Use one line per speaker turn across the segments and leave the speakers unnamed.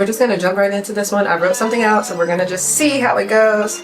We're just gonna jump right into this one. I wrote something out, so we're gonna just see how it goes.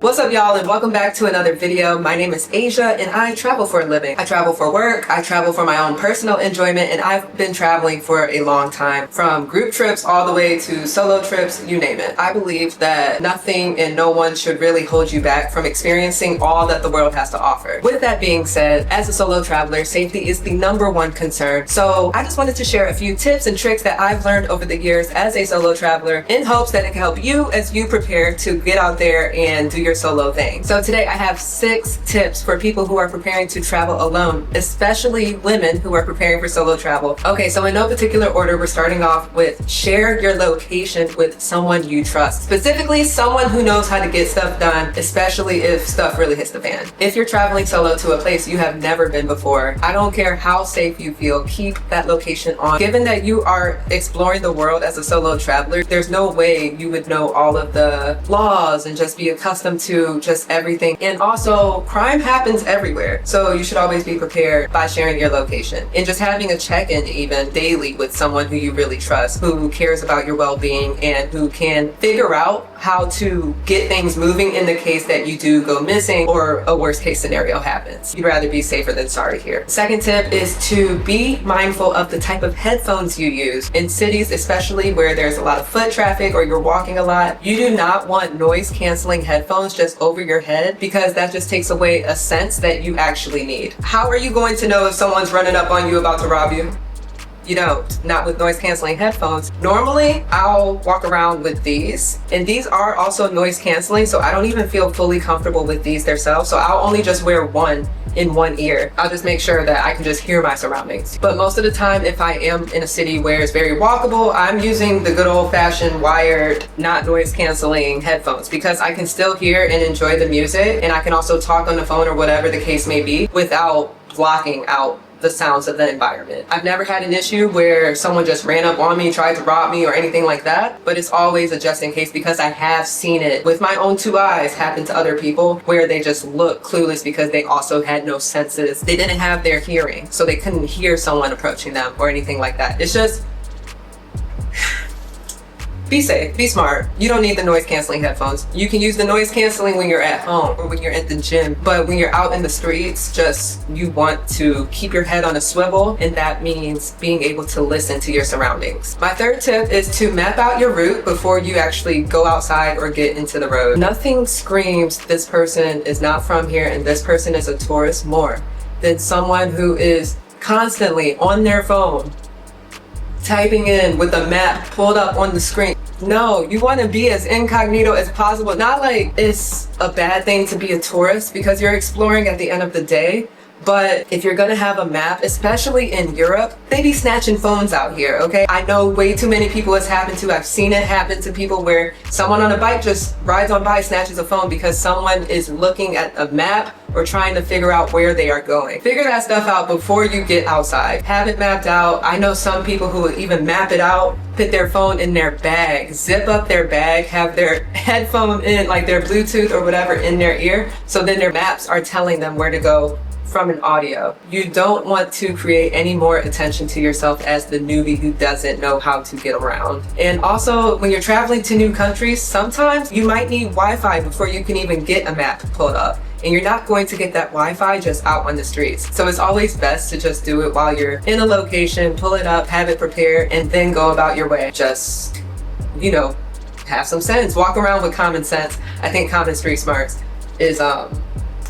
What's up, y'all, and welcome back to another video. My name is Asia and I travel for a living. I travel for work, I travel for my own personal enjoyment, and I've been traveling for a long time, from group trips all the way to solo trips, you name it. I believe that nothing and no one should really hold you back from experiencing all that the world has to offer. With that being said, as a solo traveler, safety is the #1 concern. So I just wanted to share a few tips and tricks that I've learned over the years as a solo traveler in hopes that it can help you as you prepare to get out there and do your solo thing. So today I have 6 tips for people who are preparing to travel alone, especially women who are preparing for solo travel. Okay, so in no particular order, we're starting off with share your location with someone you trust. Specifically, someone who knows how to get stuff done, especially if stuff really hits the fan. If you're traveling solo to a place you have never been before, I don't care how safe you feel, keep that location on. Given that you are exploring the world as a solo traveler, there's no way you would know all of the laws and just be accustomed to just everything. And also, crime happens everywhere, so you should always be prepared by sharing your location and just having a check-in even daily with someone who you really trust, who cares about your well-being and who can figure out how to get things moving in the case that you do go missing or a worst case scenario happens. You'd rather be safer than sorry here. Second tip is to be mindful of the type of headphones you use. In cities, especially where there's a lot of foot traffic or you're walking a lot, you do not want noise canceling headphones just over your head, because that just takes away a sense that you actually need. How are you going to know if someone's running up on you about to rob you? You don't, not with noise canceling headphones. Normally, I'll walk around with these, and these are also noise canceling, so I don't even feel fully comfortable with these themselves, so I'll only just wear one in one ear. I'll just make sure that I can just hear my surroundings. But most of the time, if I am in a city where it's very walkable, I'm using the good old-fashioned wired, not noise canceling headphones, because I can still hear and enjoy the music, and I can also talk on the phone or whatever the case may be without blocking out the sounds of the environment. I've never had an issue where someone just ran up on me, tried to rob me or anything like that, but it's always a just in case, because I have seen it with my own 2 eyes happen to other people where they just look clueless because they also had no senses. They didn't have their hearing, so they couldn't hear someone approaching them or anything like that. It's just, be safe, be smart. You don't need the noise canceling headphones. You can use the noise canceling when you're at home or when you're at the gym, but when you're out in the streets, just, you want to keep your head on a swivel, and that means being able to listen to your surroundings. My third tip is to map out your route before you actually go outside or get into the road. Nothing screams this person is not from here and this person is a tourist more than someone who is constantly on their phone typing in with a map pulled up on the screen. No, you want to be as incognito as possible. Not like it's a bad thing to be a tourist, because you're exploring at the end of the day. But if you're gonna have a map, especially in Europe, they be snatching phones out here, okay? I know way too many people it's happened to. I've seen it happen to people where someone on a bike just rides on by, snatches a phone because someone is looking at a map or trying to figure out where they are going. Figure that stuff out before you get outside. Have it mapped out. I know some people who will even map it out, put their phone in their bag, zip up their bag, have their headphone in, like their Bluetooth or whatever, in their ear, so then their maps are telling them where to go from an audio. You don't want to create any more attention to yourself as the newbie who doesn't know how to get around. And also, when you're traveling to new countries, sometimes you might need Wi-Fi before you can even get a map pulled up. And you're not going to get that Wi-Fi just out on the streets. So it's always best to just do it while you're in a location, pull it up, have it prepared, and then go about your way. Just, you know, have some sense. Walk around with common sense. I think common street smarts is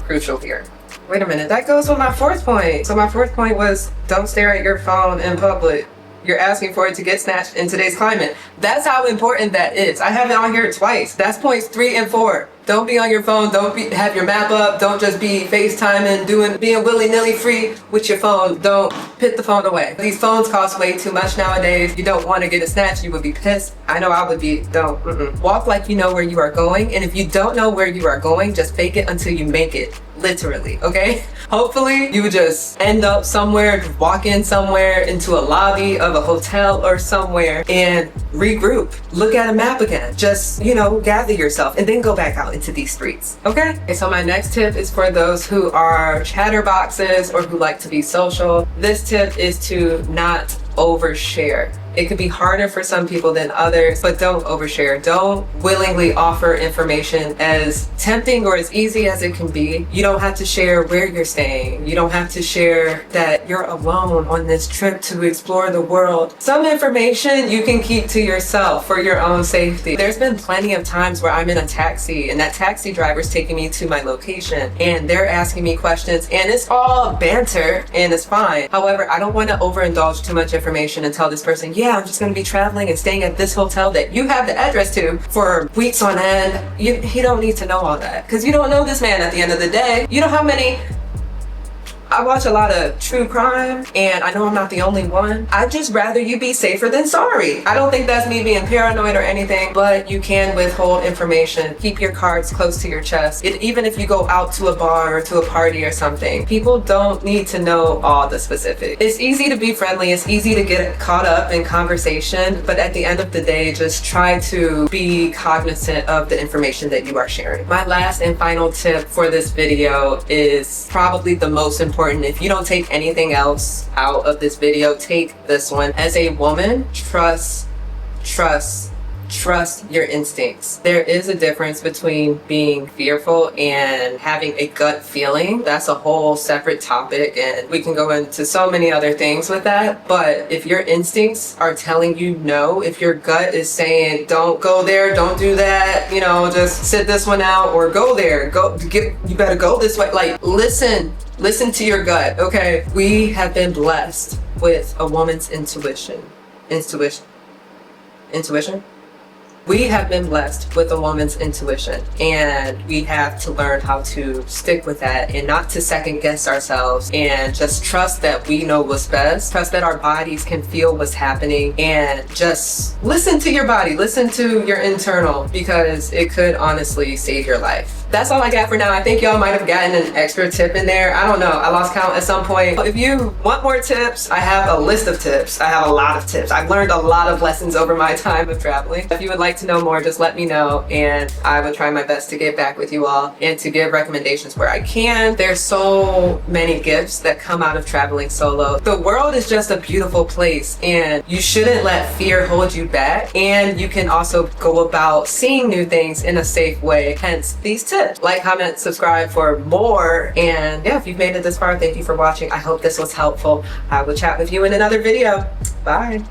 crucial here. Wait a minute, that goes with my 4th point. So my 4th point was, don't stare at your phone in public. You're asking for it to get snatched in today's climate. That's how important that is. I have it on here twice. That's points 3 and 4. Don't be on your phone. Don't have your map up. Don't just be FaceTiming, being willy-nilly free with your phone. Don't put the phone away. These phones cost way too much nowadays. You don't want to get it snatched. You would be pissed. I know I would be. Don't. Walk like you know where you are going. And if you don't know where you are going, just fake it until you make it. literally, okay? Hopefully you would just end up somewhere, walk in somewhere into a lobby of a hotel or somewhere and regroup. Look at a map again. Just, gather yourself and then go back out into these streets, okay? Okay, so my next tip is for those who are chatterboxes or who like to be social. This tip is to not overshare. It could be harder for some people than others, but don't overshare. Don't willingly offer information as tempting or as easy as it can be. You don't have to share where you're staying. You don't have to share that you're alone on this trip to explore the world. Some information you can keep to yourself for your own safety. There's been plenty of times where I'm in a taxi and that taxi driver's taking me to my location and they're asking me questions and it's all banter and it's fine. However, I don't want to overindulge too much information and tell this person, yeah, I'm just going to be traveling and staying at this hotel that you have the address to for weeks on end. You don't need to know all that because you don't know this man at the end of the day. You know how many... I watch a lot of true crime and I know I'm not the only one. I'd just rather you be safer than sorry. I don't think that's me being paranoid or anything, but you can withhold information. Keep your cards close to your chest. Even if you go out to a bar or to a party or something, people don't need to know all the specifics. It's easy to be friendly. It's easy to get caught up in conversation, but at the end of the day, just try to be cognizant of the information that you are sharing. My last and final tip for this video is probably the most important. If you don't take anything else out of this video, take this one. As a woman, trust your instincts. There is a difference between being fearful and having a gut feeling. That's a whole separate topic and we can go into so many other things with that. But if your instincts are telling you no, if your gut is saying don't go there, don't do that, just sit this one out or go there, you better go this way. Like, listen to your gut, okay? We have been blessed with a woman's intuition. We have been blessed with a woman's intuition and we have to learn how to stick with that and not to second guess ourselves and just trust that we know what's best, trust that our bodies can feel what's happening and just listen to your body, listen to your internal because it could honestly save your life. That's all I got for now. I think y'all might have gotten an extra tip in there. I don't know. I lost count at some point. If you want more tips, I have a list of tips. I have a lot of tips. I've learned a lot of lessons over my time of traveling. If you would like to know more, just let me know and I will try my best to get back with you all and to give recommendations where I can. There's so many gifts that come out of traveling solo. The world is just a beautiful place and you shouldn't let fear hold you back. And you can also go about seeing new things in a safe way. Hence these tips. Like, comment, subscribe for more. And yeah, if you've made it this far, thank you for watching. I hope this was helpful. I will chat with you in another video. Bye.